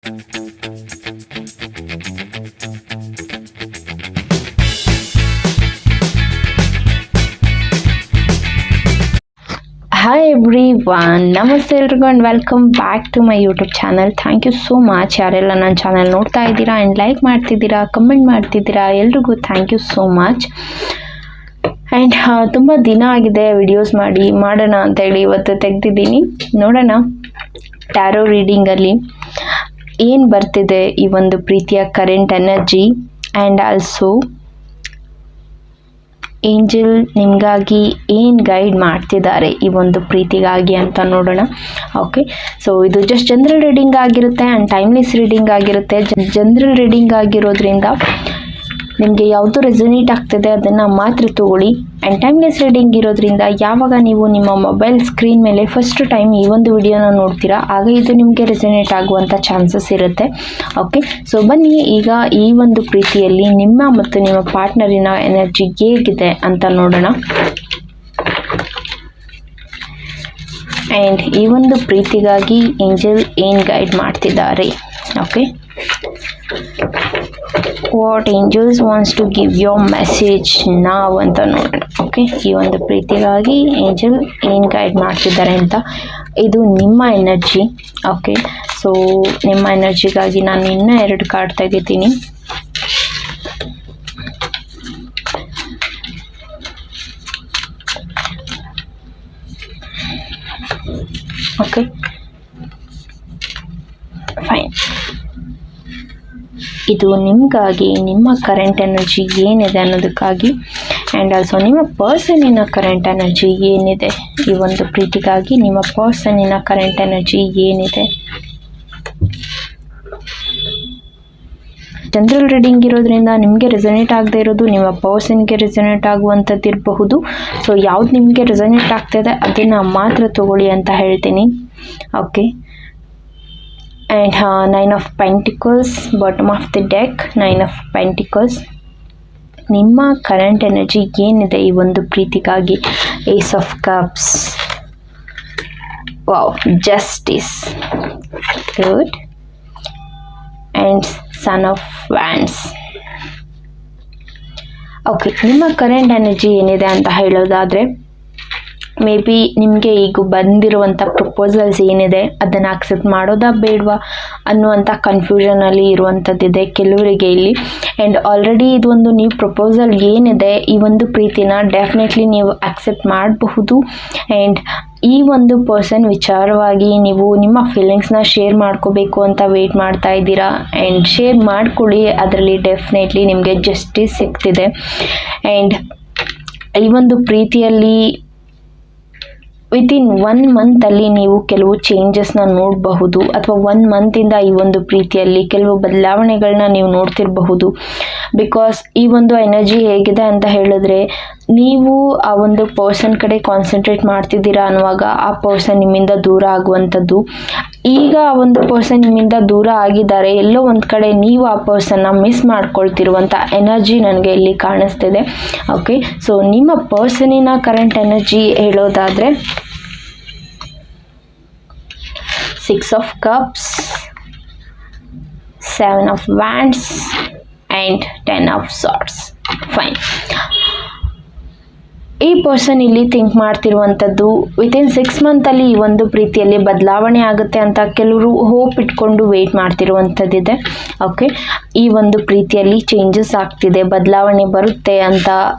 Hi everyone, ನಮಸ್ತೆ ಎಲ್ರಿಗೂ and welcome back to my YouTube channel. Thank you so much ಯಾರೆಲ್ಲ ನನ್ನ channel ನೋಡ್ತಾ ಇದ್ದೀರಾ ಆ್ಯಂಡ್ ಲೈಕ್ ಮಾಡ್ತಿದ್ದೀರಾ, ಕಮೆಂಟ್ ಮಾಡ್ತಿದ್ದೀರಾ, ಎಲ್ರಿಗೂ thank you so much. And ತುಂಬ ದಿನ ಆಗಿದೆ ವಿಡಿಯೋಸ್ ಮಾಡೋಣ ಅಂತೇಳಿ ಇವತ್ತು ತೆಗೆದಿದ್ದೀನಿ. ನೋಡೋಣ ಟ್ಯಾರೋ ರೀಡಿಂಗಲ್ಲಿ ಏನು ಬರ್ತಿದೆ ಈ ಒಂದು ಪ್ರೀತಿಯ current energy and also angel ನಿಮಗಾಗಿ ಏನು ಗೈಡ್ ಮಾಡ್ತಿದ್ದಾರೆ ಈ ಒಂದು ಪ್ರೀತಿಗಾಗಿ ಅಂತ ನೋಡೋಣ. ಓಕೆ, ಸೊ ಇದು ಜಸ್ಟ್ ಜನರಲ್ ರೀಡಿಂಗ್ ಆಗಿರುತ್ತೆ ಆ್ಯಂಡ್ ಟೈಮ್ಲೆಸ್ ರೀಡಿಂಗ್ ಆಗಿರುತ್ತೆ. ಜನರಲ್ ರೀಡಿಂಗ್ ಆಗಿರೋದ್ರಿಂದ ನಿಮಗೆ ಯಾವುದು ರೆಸೊನೇಟ್ ಆಗ್ತಿದೆ ಅದನ್ನು ಮಾತ್ರ ತಗೊಳ್ಳಿ. ಆ್ಯಂಡ್ ಟೈಮ್ಲೆಸ್ ರೀಡಿಂಗ್ ಇರೋದ್ರಿಂದ ಯಾವಾಗ ನೀವು ನಿಮ್ಮ ಮೊಬೈಲ್ ಸ್ಕ್ರೀನ್ ಮೇಲೆ ಫಸ್ಟ್ ಟೈಮ್ ಈ ಒಂದು ವಿಡಿಯೋನ ನೋಡ್ತೀರಾ ಆಗ ಇದು ನಿಮಗೆ ರೆಸೊನೇಟ್ ಆಗುವಂಥ ಚಾನ್ಸಸ್ ಇರುತ್ತೆ. ಓಕೆ, ಸೊ ಬನ್ನಿ ಈಗ ಈ ಒಂದು ಪ್ರೀತಿಯಲ್ಲಿ ನಿಮ್ಮ ಮತ್ತು ನಿಮ್ಮ ಪಾರ್ಟ್ನರಿನ ಎನರ್ಜಿ ಹೇಗಿದೆ ಅಂತ ನೋಡೋಣ. ಆ್ಯಂಡ್ ಈ ಒಂದು ಪ್ರೀತಿಗಾಗಿ ಏಂಜಲ್ ಏನು ಗೈಡ್ ಮಾಡ್ತಿದ್ದಾರೆ. Okay, what angels wants to give your message ನಾವ್ ಅಂತ ನೋಡೋಣ. ಓಕೆ, ಈ ಒಂದು ಪ್ರೀತಿಗಾಗಿ ಏಂಜಲ್ ಏನು ಗೈಡ್ ಮಾಡ್ತಿದ್ದಾರೆ ಅಂತ. ಇದು ನಿಮ್ಮ ಎನರ್ಜಿ. ಓಕೆ, ಸೊ ನಿಮ್ಮ ಎನರ್ಜಿಗಾಗಿ ನಾನು ಇನ್ನೂ 2 ಕಾರ್ಡ್ ತೆಗಿತೀನಿ. Okay, fine. ಇದು ನಿಮಗಾಗಿ ನಿಮ್ಮ ಕರೆಂಟ್ ಎನರ್ಜಿ ಏನಿದೆ ಅನ್ನೋದಕ್ಕಾಗಿ ಆ್ಯಂಡ್ ಆಲ್ಸೋ ನಿಮ್ಮ ಪರ್ಸನಿನ ಕರೆಂಟ್ ಎನರ್ಜಿ ಏನಿದೆ ಈ ಒಂದು ಪ್ರೀತಿಗಾಗಿ. ನಿಮ್ಮ ಪರ್ಸನಿನ ಕರೆಂಟ್ ಎನರ್ಜಿ ಏನಿದೆ. ಜನರಲ್ ರೀಡಿಂಗ್ ಇರೋದ್ರಿಂದ ನಿಮಗೆ ರೆಸೊನೇಟ್ ಆಗದೆ ಇರೋದು ನಿಮ್ಮ ಪರ್ಸನ್ಗೆ ರೆಸೊನೇಟ್ ಆಗುವಂಥದ್ದು ಇರಬಹುದು. ಸೊ ಯಾವ್ದು ನಿಮಗೆ ರೆಸೊನೇಟ್ ಆಗ್ತಾಯಿದೆ ಅದನ್ನು ಮಾತ್ರ ತಗೊಳ್ಳಿ ಅಂತ ಹೇಳ್ತೀನಿ. Okay, and 9 of Pentacles, bottom of the deck, 9 of Pentacles. ನಿಮ್ಮ ಕರೆಂಟ್ ಎನರ್ಜಿ ಏನಿದೆ ಈ ಒಂದು ಪ್ರೀತಿಗಾಗಿ. Ace of cups, wow, justice, good, and sun of wands. Okay, ನಿಮ್ಮ ಕರೆಂಟ್ ಎನರ್ಜಿ ಏನಿದೆ ಅಂತ ಹೇಳೋದಾದರೆ ಮೇ ಬಿ ನಿಮಗೆ ಈಗ ಬಂದಿರುವಂಥ ಪ್ರಪೋಸಲ್ಸ್ ಏನಿದೆ ಅದನ್ನು ಅಕ್ಸೆಪ್ಟ್ ಮಾಡೋದಾ ಬೇಡವಾ ಅನ್ನುವಂಥ ಕನ್ಫ್ಯೂಷನಲ್ಲಿ ಇರುವಂಥದ್ದಿದೆ ಕೆಲವರಿಗೆ ಇಲ್ಲಿ. ಆ್ಯಂಡ್ ಆಲ್ರೆಡಿ ಇದೊಂದು ನೀವು ಪ್ರಪೋಸಲ್ ಏನಿದೆ ಈ ಒಂದು ಪ್ರೀತಿನ ಡೆಫಿನೆಟ್ಲಿ ನೀವು ಅಕ್ಸೆಪ್ಟ್ ಮಾಡಬಹುದು. ಆ್ಯಂಡ್ ಈ ಒಂದು ಪರ್ಸನ್ ವಿಚಾರವಾಗಿ ನೀವು ನಿಮ್ಮ ಫೀಲಿಂಗ್ಸ್ನ ಶೇರ್ ಮಾಡ್ಕೋಬೇಕು ಅಂತ ವೆಯ್ಟ್ ಮಾಡ್ತಾ ಇದ್ದೀರಾ. ಆ್ಯಂಡ್ ಶೇರ್ ಮಾಡ್ಕೊಳ್ಳಿ, ಅದರಲ್ಲಿ ಡೆಫಿನೆಟ್ಲಿ ನಿಮಗೆ ಜಸ್ಟಿಸ್ ಸಿಗ್ತಿದೆ. ಆ್ಯಂಡ್ ಈ ಒಂದು ಪ್ರೀತಿಯಲ್ಲಿ ವಿತಿನ್ 1 ಮಂತಲ್ಲಿ ನೀವು ಕೆಲವು ಚೇಂಜಸ್ನ ನೋಡಬಹುದು ಅಥವಾ 1 ಮಂತಿಂದ ಈ ಒಂದು ಪ್ರೀತಿಯಲ್ಲಿ ಕೆಲವು ಬದಲಾವಣೆಗಳನ್ನ ನೀವು ನೋಡ್ತಿರಬಹುದು. ಬಿಕಾಸ್ ಈ ಒಂದು ಎನರ್ಜಿ ಹೇಗಿದೆ ಅಂತ ಹೇಳಿದ್ರೆ ನೀವು ಆ ಒಂದು ಪರ್ಸನ್ ಕಡೆ ಕಾನ್ಸಂಟ್ರೇಟ್ ಮಾಡ್ತಿದ್ದೀರಾ ಅನ್ನುವಾಗ ಆ ಪರ್ಸನ್ ನಿಮ್ಮಿಂದ ದೂರ ಆಗುವಂಥದ್ದು. ಈಗ ಆ ಒಂದು ಪರ್ಸನ್ ನಿಮ್ಮಿಂದ ದೂರ ಆಗಿದ್ದಾರೆ, ಎಲ್ಲೋ ಒಂದು ಕಡೆ ನೀವು ಆ ಪರ್ಸನ್ನ ಮಿಸ್ ಮಾಡ್ಕೊಳ್ತಿರುವಂಥ ಎನರ್ಜಿ ನನಗೆ ಇಲ್ಲಿ ಕಾಣಿಸ್ತಿದೆ. ಓಕೆ, ಸೊ ನಿಮ್ಮ ಪರ್ಸನಿನ ಕರೆಂಟ್ ಎನರ್ಜಿ ಹೇಳೋದಾದರೆ 6 of Cups, 7 of Wands and 10 of Swords. Fine. ಈ ಪರ್ಸನ್ ಇಲ್ಲಿ ಥಿಂಕ್ ಮಾಡ್ತಿರುವಂಥದ್ದು ವಿತಿನ್ 6 ಮಂತಲ್ಲಿ ಈ ಒಂದು ಪ್ರೀತಿಯಲ್ಲಿ ಬದಲಾವಣೆ ಆಗುತ್ತೆ ಅಂತ ಕೆಲವರು ಹೋಪ್ ಇಟ್ಕೊಂಡು ವೆಯ್ಟ್ ಮಾಡ್ತಿರುವಂಥದ್ದಿದೆ. ಓಕೆ, ಈ ಒಂದು ಪ್ರೀತಿಯಲ್ಲಿ ಚೇಂಜಸ್ ಆಗ್ತಿದೆ, ಬದಲಾವಣೆ ಬರುತ್ತೆ ಅಂತ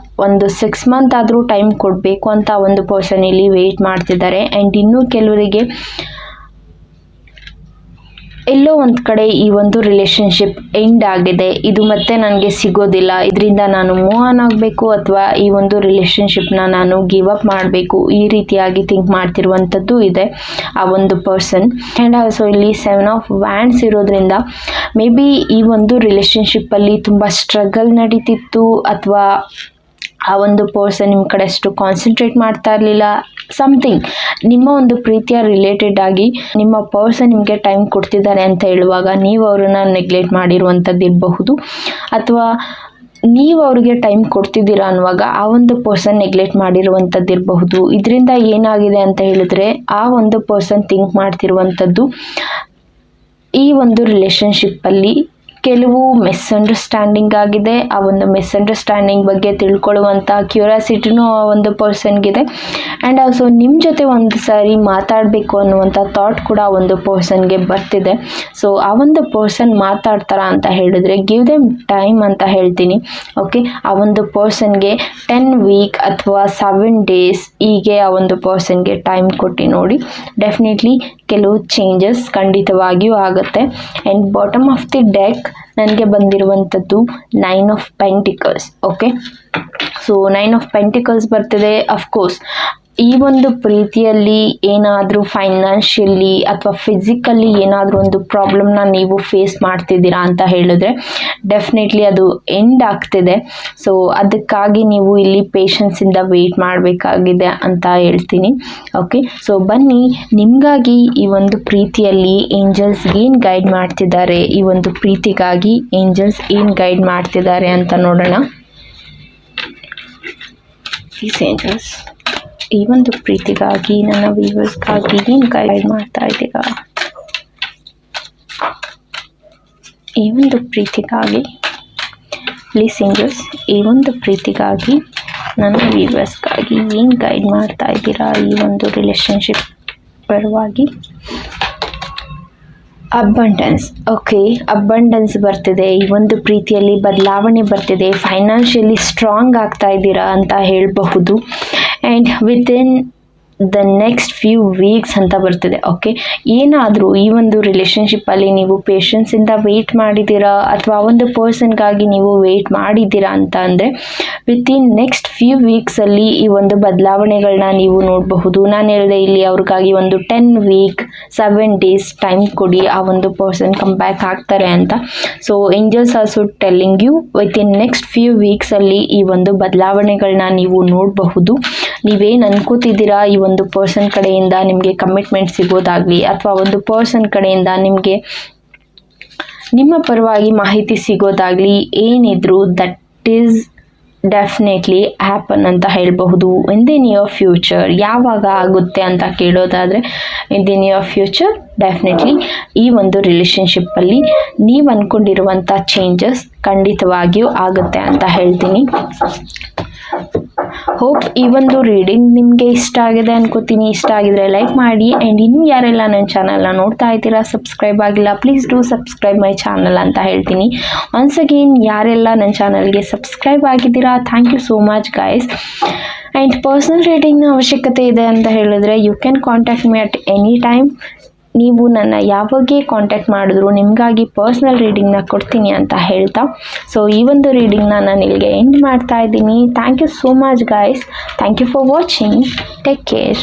ಒಂದು 6 ಮಂತ್ ಆದರೂ ಟೈಮ್ ಕೊಡಬೇಕು ಅಂತ ಒಂದು ಪರ್ಸನ್ ಇಲ್ಲಿ ವೆಯ್ಟ್ ಮಾಡ್ತಿದ್ದಾರೆ. ಆ್ಯಂಡ್ ಇನ್ನೂ ಕೆಲವರಿಗೆ ಎಲ್ಲೋ ಒಂದು ಕಡೆ ಈ ಒಂದು ರಿಲೇಷನ್ಶಿಪ್ ಎಂಡ್ ಆಗಿದೆ, ಇದು ಮತ್ತೆ ನನಗೆ ಸಿಗೋದಿಲ್ಲ, ಇದರಿಂದ ನಾನು ಮೂವ್ ಆನ್ ಆಗಬೇಕು ಅಥವಾ ಈ ಒಂದು ರಿಲೇಷನ್ಶಿಪ್ನ ನಾನು ಗಿವ್ ಅಪ್ ಮಾಡಬೇಕು, ಈ ರೀತಿಯಾಗಿ ಥಿಂಕ್ ಮಾಡ್ತಿರುವಂಥದ್ದು ಇದೆ ಆ ಒಂದು ಪರ್ಸನ್. ಆ್ಯಂಡ್ ಆಲ್ಸೋ ಇಲ್ಲಿ 7 of Wands ಇರೋದ್ರಿಂದ ಮೇ ಬಿ ಈ ಒಂದು ರಿಲೇಷನ್ಶಿಪ್ಪಲ್ಲಿ ತುಂಬ ಸ್ಟ್ರಗಲ್ ನಡೀತಿತ್ತು ಅಥವಾ ಆ ಒಂದು ಪರ್ಸನ್ ನಿಮ್ಮ ಕಡೆ ಅಷ್ಟು ಕಾನ್ಸಂಟ್ರೇಟ್ ಮಾಡ್ತಾ ಇರಲಿಲ್ಲ. ಸಮಥಿಂಗ್ ನಿಮ್ಮ ಒಂದು ಪ್ರೀತಿಯ ರಿಲೇಟೆಡ್ ಆಗಿ ನಿಮ್ಮ ಪರ್ಸನ್ ನಿಮಗೆ ಟೈಮ್ ಕೊಡ್ತಿದ್ದಾರೆ ಅಂತ ಹೇಳುವಾಗ ನೀವು ಅವರನ್ನು ನೆಗ್ಲೆಕ್ಟ್ ಮಾಡಿರುವಂಥದ್ದು ಇರಬಹುದು ಅಥವಾ ನೀವು ಅವ್ರಿಗೆ ಟೈಮ್ ಕೊಡ್ತಿದ್ದೀರಾ ಅನ್ನುವಾಗ ಆ ಒಂದು ಪರ್ಸನ್ ನೆಗ್ಲೆಕ್ಟ್ ಮಾಡಿರುವಂಥದ್ದು ಇರಬಹುದು. ಇದರಿಂದ ಏನಾಗಿದೆ ಅಂತ ಹೇಳಿದ್ರೆ ಆ ಒಂದು ಪರ್ಸನ್ ಥಿಂಕ್ ಮಾಡ್ತಿರುವಂಥದ್ದು ಈ ಒಂದು ರಿಲೇಷನ್ಶಿಪ್ಪಲ್ಲಿ ಕೆಲವು ಮಿಸ್ಅಂಡರ್ಸ್ಟ್ಯಾಂಡಿಂಗ್ ಆಗಿದೆ. ಆ ಒಂದು ಮಿಸ್ಅಂಡರ್ಸ್ಟ್ಯಾಂಡಿಂಗ್ ಬಗ್ಗೆ ತಿಳ್ಕೊಳ್ಳುವಂಥ ಕ್ಯೂರಿಯಾಸಿಟಿನೂ ಆ ಒಂದು ಪರ್ಸನ್ಗಿದೆ. ಆ್ಯಂಡ್ ಆಲ್ಸೋ ನಿಮ್ಮ ಜೊತೆ ಒಂದು ಸಾರಿ ಮಾತಾಡಬೇಕು ಅನ್ನುವಂಥ ಥಾಟ್ ಕೂಡ ಆ ಒಂದು ಪರ್ಸನ್ಗೆ ಬರ್ತಿದೆ. ಸೊ ಆ ಒಂದು ಪರ್ಸನ್ ಮಾತಾಡ್ತಾರಾ ಅಂತ ಹೇಳಿದ್ರೆ ಗಿವ್ ದೆಮ್ ಟೈಮ್ ಅಂತ ಹೇಳ್ತೀನಿ. ಓಕೆ, ಆ ಒಂದು ಪರ್ಸನ್ಗೆ 10 ವೀಕ್ ಅಥವಾ 7 ಡೇಸ್ ಹೀಗೆ ಆ ಒಂದು ಪರ್ಸನ್ಗೆ ಟೈಮ್ ಕೊಟ್ಟು ನೋಡಿ. ಡೆಫಿನೆಟ್ಲಿ ಕೆಲವು ಚೇಂಜಸ್ ಖಂಡಿತವಾಗಿಯೂ ಆಗುತ್ತೆ. And bottom of the deck ನನಗೆ ಬಂದಿರುವಂಥದ್ದು 9 of pentacles. Okay, so 9 of pentacles ಬರ್ತಿದೆ. ಅಫ್ಕೋರ್ಸ್ ಈ ಒಂದು ಪ್ರೀತಿಯಲ್ಲಿ ಏನಾದರೂ ಫೈನಾನ್ಷಿಯಲಿ ಅಥವಾ ಫಿಸಿಕಲಿ ಏನಾದರೂ ಒಂದು ಪ್ರಾಬ್ಲಮ್ನ ನೀವು ಫೇಸ್ ಮಾಡ್ತಿದ್ದೀರಾ ಅಂತ ಹೇಳಿದ್ರೆ ಡೆಫಿನೆಟ್ಲಿ ಅದು ಎಂಡ್ ಆಗ್ತಿದೆ. ಸೊ ಅದಕ್ಕಾಗಿ ನೀವು ಇಲ್ಲಿ ಪೇಷನ್ಸಿಂದ ವೆಯ್ಟ್ ಮಾಡಬೇಕಾಗಿದೆ ಅಂತ ಹೇಳ್ತೀನಿ. ಓಕೆ, ಸೊ ಬನ್ನಿ ನಿಮಗಾಗಿ ಈ ಒಂದು ಪ್ರೀತಿಯಲ್ಲಿ ಏಂಜಲ್ಸ್ ಏನು ಗೈಡ್ ಮಾಡ್ತಿದ್ದಾರೆ, ಈ ಒಂದು ಪ್ರೀತಿಗಾಗಿ ಏಂಜಲ್ಸ್ ಏನು ಗೈಡ್ ಮಾಡ್ತಿದ್ದಾರೆ ಅಂತ ನೋಡೋಣ. ಪ್ಲೀಸ್ ಏಂಜಲ್ಸ್ ಈ ಒಂದು ಪ್ರೀತಿಗಾಗಿ ನನ್ನ ವ್ಯೂವರ್ಸ್ಗಾಗಿ ಏನು ಗೈಡ್ ಮಾಡ್ತಾ ಇದ್ದೀರಾ? ಈ ಒಂದು ಪ್ರೀತಿಗಾಗಿ ಪ್ಲೀಸ್ ಏಂಜಲ್ಸ್ ಈ ಒಂದು ಪ್ರೀತಿಗಾಗಿ ನನ್ನ ವ್ಯೂವರ್ಸ್ಗಾಗಿ ಏನು ಗೈಡ್ ಮಾಡ್ತಾ ಇದ್ದೀರಾ? ಈ ಒಂದು ರಿಲೇಷನ್ಶಿಪ್ ಪರವಾಗಿ ಅಬ್ಬಂಡೆನ್ಸ್. ಓಕೆ, ಅಬ್ಬಂಡೆನ್ಸ್ ಬರ್ತಿದೆ. ಈ ಒಂದು ಪ್ರೀತಿಯಲ್ಲಿ ಬದಲಾವಣೆ ಬರ್ತಿದೆ. ಫೈನಾನ್ಷಿಯಲಿ ಸ್ಟ್ರಾಂಗ್ ಆಗ್ತಾ ಇದ್ದೀರಾ ಅಂತ ಹೇಳಬಹುದು. And within the next few weeks ಅಂತ ಬರ್ತಿದೆ. ಓಕೆ, ಏನಾದರೂ ಈ ಒಂದು ರಿಲೇಷನ್ಶಿಪ್ಪಲ್ಲಿ ನೀವು ಪೇಷನ್ಸಿಂದ ವೆಯ್ಟ್ ಮಾಡಿದ್ದೀರಾ ಅಥವಾ ಒಂದು ಪರ್ಸನ್ಗಾಗಿ ನೀವು ವೆಯ್ಟ್ ಮಾಡಿದ್ದೀರಾ ಅಂತ ಅಂದರೆ ವಿತಿನ್ ನೆಕ್ಸ್ಟ್ ಫ್ಯೂ ವೀಕ್ಸಲ್ಲಿ ಈ ಒಂದು ಬದಲಾವಣೆಗಳನ್ನ ನೀವು ನೋಡಬಹುದು. ನಾನು ಹೇಳಿದೆ ಇಲ್ಲಿ ಅವ್ರಿಗಾಗಿ ಒಂದು 10 ವೀಕ್ 7 ಡೇಸ್ ಟೈಮ್ ಕೊಡಿ, ಆ ಒಂದು ಪರ್ಸನ್ ಕಮ್ ಬ್ಯಾಕ್ ಆಗ್ತಾರೆ ಅಂತ. So angels also telling you within next few ವೀಕ್ಸಲ್ಲಿ ಈ ಒಂದು ಬದಲಾವಣೆಗಳನ್ನ ನೀವು ನೋಡಬಹುದು. ನೀವೇನು ಅನ್ಕೋತಿದ್ದೀರಾ ಈ ಒಂದು ಪರ್ಸನ್ ಕಡೆಯಿಂದ ನಿಮಗೆ ಕಮಿಟ್ಮೆಂಟ್ ಸಿಗೋದಾಗಲಿ ಅಥವಾ ಒಂದು ಪರ್ಸನ್ ಕಡೆಯಿಂದ ನಿಮಗೆ ನಿಮ್ಮ ಪರವಾಗಿ ಮಾಹಿತಿ ಸಿಗೋದಾಗಲಿ ಏನಿದ್ರು ದಟ್ ಈಸ್ ಡೆಫಿನೆಟ್ಲಿ ಹ್ಯಾಪನ್ ಅಂತ ಹೇಳಬಹುದು ಇನ್ ದಿ ನಿಯರ್ ಫ್ಯೂಚರ್. ಯಾವಾಗ ಆಗುತ್ತೆ ಅಂತ ಕೇಳೋದಾದರೆ in the near future definitely ಈ ಒಂದು ರಿಲೇಷನ್ಶಿಪ್ಪಲ್ಲಿ ನೀವು ಅಂದ್ಕೊಂಡಿರುವಂಥ ಚೇಂಜಸ್ ಖಂಡಿತವಾಗಿಯೂ ಆಗುತ್ತೆ ಅಂತ ಹೇಳ್ತೀನಿ. ಹೋಪ್ ಈ ಒಂದು ರೀಡಿಂಗ್ ನಿಮಗೆ ಇಷ್ಟ ಆಗಿದೆ ಅನ್ಕೋತೀನಿ. ಇಷ್ಟ ಆಗಿದ್ರೆ ಲೈಕ್ ಮಾಡಿ. ಆ್ಯಂಡ್ ಇನ್ನೂ ಯಾರೆಲ್ಲ ನನ್ನ ಚಾನಲ್ನ ನೋಡ್ತಾ ಇದ್ದೀರಾ ಸಬ್ಸ್ಕ್ರೈಬ್ ಆಗಿಲ್ಲ please do subscribe my channel ಅಂತ ಹೇಳ್ತೀನಿ. ಒನ್ಸ್ ಅಗೇನ್ ಯಾರೆಲ್ಲ ನನ್ನ ಚಾನಲ್ಗೆ ಸಬ್ಸ್ಕ್ರೈಬ್ ಆಗಿದ್ದೀರಾ thank you so much guys. And personal ರೀಡಿಂಗ್ನ ಅವಶ್ಯಕತೆ ಇದೆ ಅಂತ ಹೇಳಿದ್ರೆ you can contact me at any time. ನೀವು ನನ್ನ ಯಾವಾಗೇ ಕಾಂಟ್ಯಾಕ್ಟ್ ಮಾಡಿದ್ರು ನಿಮಗಾಗಿ ಪರ್ಸ್ನಲ್ ರೀಡಿಂಗ್ನ ಕೊಡ್ತೀನಿ ಅಂತ ಹೇಳ್ತಾ ಸೊ ಈ ಒಂದು ರೀಡಿಂಗ್ನ ನಾನು ಇಲ್ಲಿಗೆ ಎಂಡ್ ಮಾಡ್ತಾ ಇದ್ದೀನಿ. Thank you so much guys. Thank you for watching. Take care.